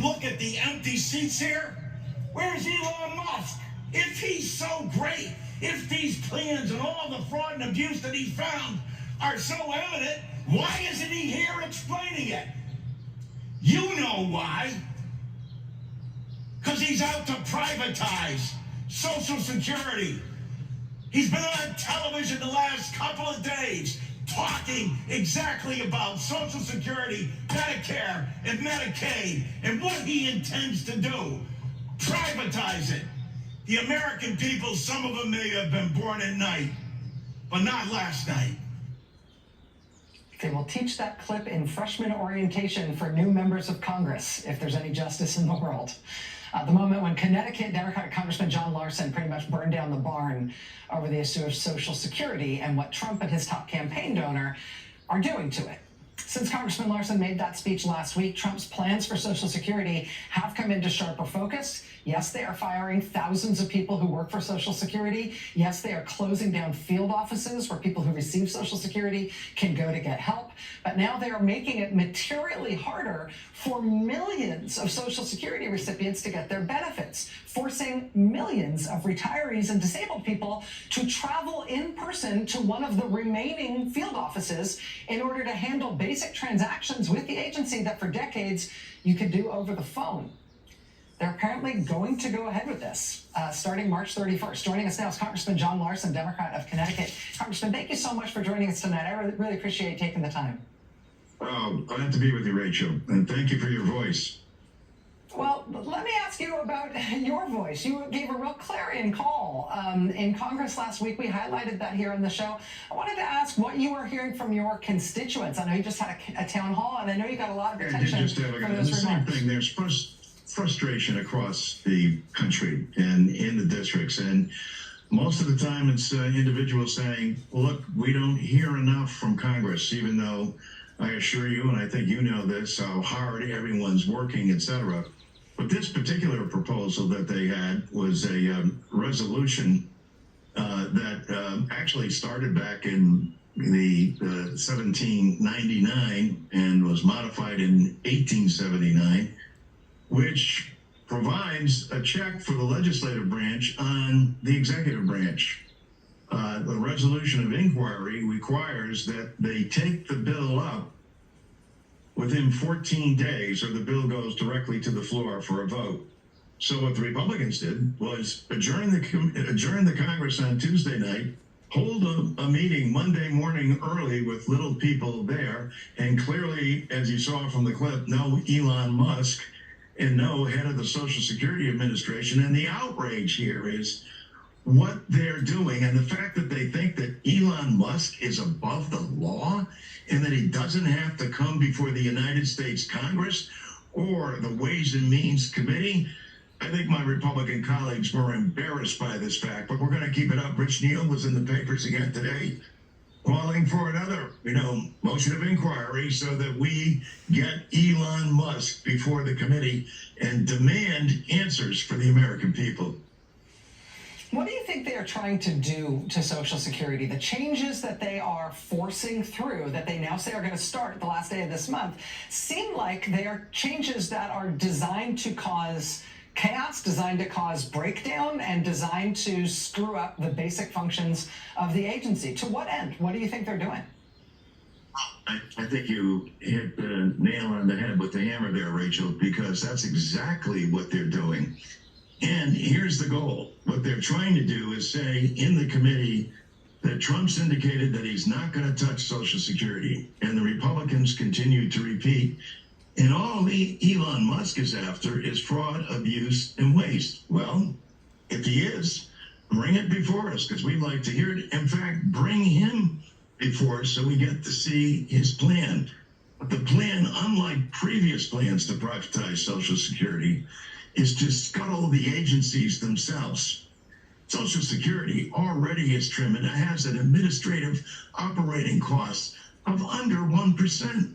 look at the empty seats here. Where's Elon Musk? If he's so great, if these plans and all the fraud and abuse that he found are so evident, why isn't he here explaining it? You know why. Because he's out to privatize Social Security. He's been on television the last couple of days talking exactly about Social Security, Medicare, and Medicaid, and what he intends to do. Privatize it. The American people, some of them may have been born at night, but not last night. They will teach that clip in freshman orientation for new members of Congress, if there's any justice in the world. The moment when Connecticut Democratic Congressman John Larson pretty much burned down the barn over the issue of Social Security and what Trump and his top campaign donor are doing to it. Since Congressman Larson made that speech last week, Trump's plans for Social Security have come into sharper focus. Yes, they are firing thousands of people who work for Social Security. Yes, they are closing down field offices where people who receive Social Security can go to get help. But now they are making it materially harder for millions of Social Security recipients to get their benefits, forcing millions of retirees and disabled people to travel in person to one of the remaining field offices in order to handle basic transactions with the agency that for decades you could do over the phone. They're apparently going to go ahead with this starting March 31st. Joining us now is Congressman John Larson, Democrat of Connecticut. Congressman, thank you so much for joining us tonight. I really appreciate you taking the time. Oh, glad to be with you, Rachel, and thank you for your voice. Well, let me ask you about your voice. You gave a real clarion call in Congress last week. We highlighted that here on the show. I wanted to ask what you are hearing from your constituents. I know you just had a town hall, and I know you got a lot of attention. I did just have the same thing. There's frustration across the country and in the districts, and most of the time it's individuals saying, look, we don't hear enough from Congress, even though I assure you, and I think you know this, how hard everyone's working, etc. But this particular proposal that they had was a resolution that actually started back in the 1799 and was modified in 1879, which provides a check for the legislative branch on the executive branch. The resolution of inquiry requires that they take the bill up within 14 days or the bill goes directly to the floor for a vote. So what the Republicans did was adjourn the Congress on Tuesday night, hold a meeting Monday morning early with little people there, and clearly, as you saw from the clip, no Elon Musk and no head of the Social Security Administration. And the outrage here is what they're doing and the fact that they think that Elon Musk is above the law and that he doesn't have to come before the United States Congress or the Ways and Means Committee. I think my Republican colleagues were embarrassed by this fact, but we're going to keep it up. Rich Neal was in the papers again today calling for another, motion of inquiry so that we get Elon Musk before the committee and demand answers for the American people. What do you think they are trying to do to Social Security? The changes that they are forcing through, that they now say are going to start the last day of this month, seem like they are changes that are designed to cause chaos, designed to cause breakdown, and designed to screw up the basic functions of the agency. To what end? What do you think they're doing? I think you hit the nail on the head with the hammer there, Rachel, because that's exactly what they're doing. And here's the goal. What they're trying to do is say in the committee that Trump's indicated that he's not going to touch Social Security. And the Republicans continue to repeat, and all Elon Musk is after is fraud, abuse, and waste. Well, if he is, bring it before us, because we'd like to hear it. In fact, bring him before us so we get to see his plan. But the plan, unlike previous plans to privatize Social Security, is to scuttle the agencies themselves. Social Security already is trim and it has an administrative operating cost of under 1%.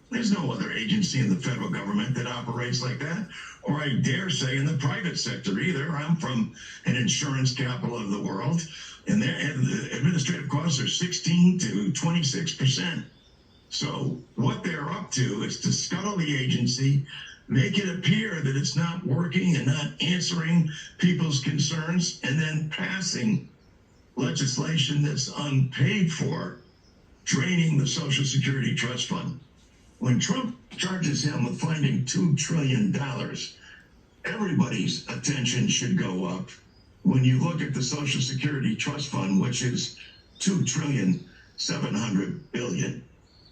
There's no other agency in the federal government that operates like that, or I dare say in the private sector either. I'm from an insurance capital of the world, and the administrative costs are 16 to 26%. So what they're up to is to scuttle the agency, make it appear that it's not working and not answering people's concerns, and then passing legislation that's unpaid for, draining the Social Security Trust Fund. When Trump charges him with finding $2 trillion, everybody's attention should go up when you look at the Social Security Trust Fund, which is $2.7 trillion.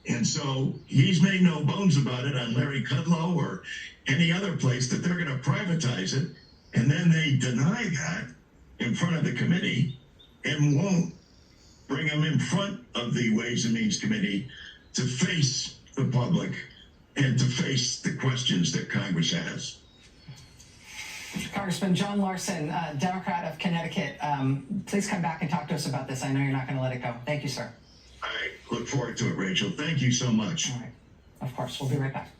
And so he's made no bones about it on Larry Kudlow or any other place that they're going to privatize it. And then they deny that in front of the committee and won't bring them in front of the Ways and Means Committee to face the public and to face the questions that Congress has. Congressman John Larson, Democrat of Connecticut, please come back and talk to us about this. I know you're not going to let it go. Thank you, sir. I look forward to it, Rachel. Thank you so much. All right. Of course. We'll be right back.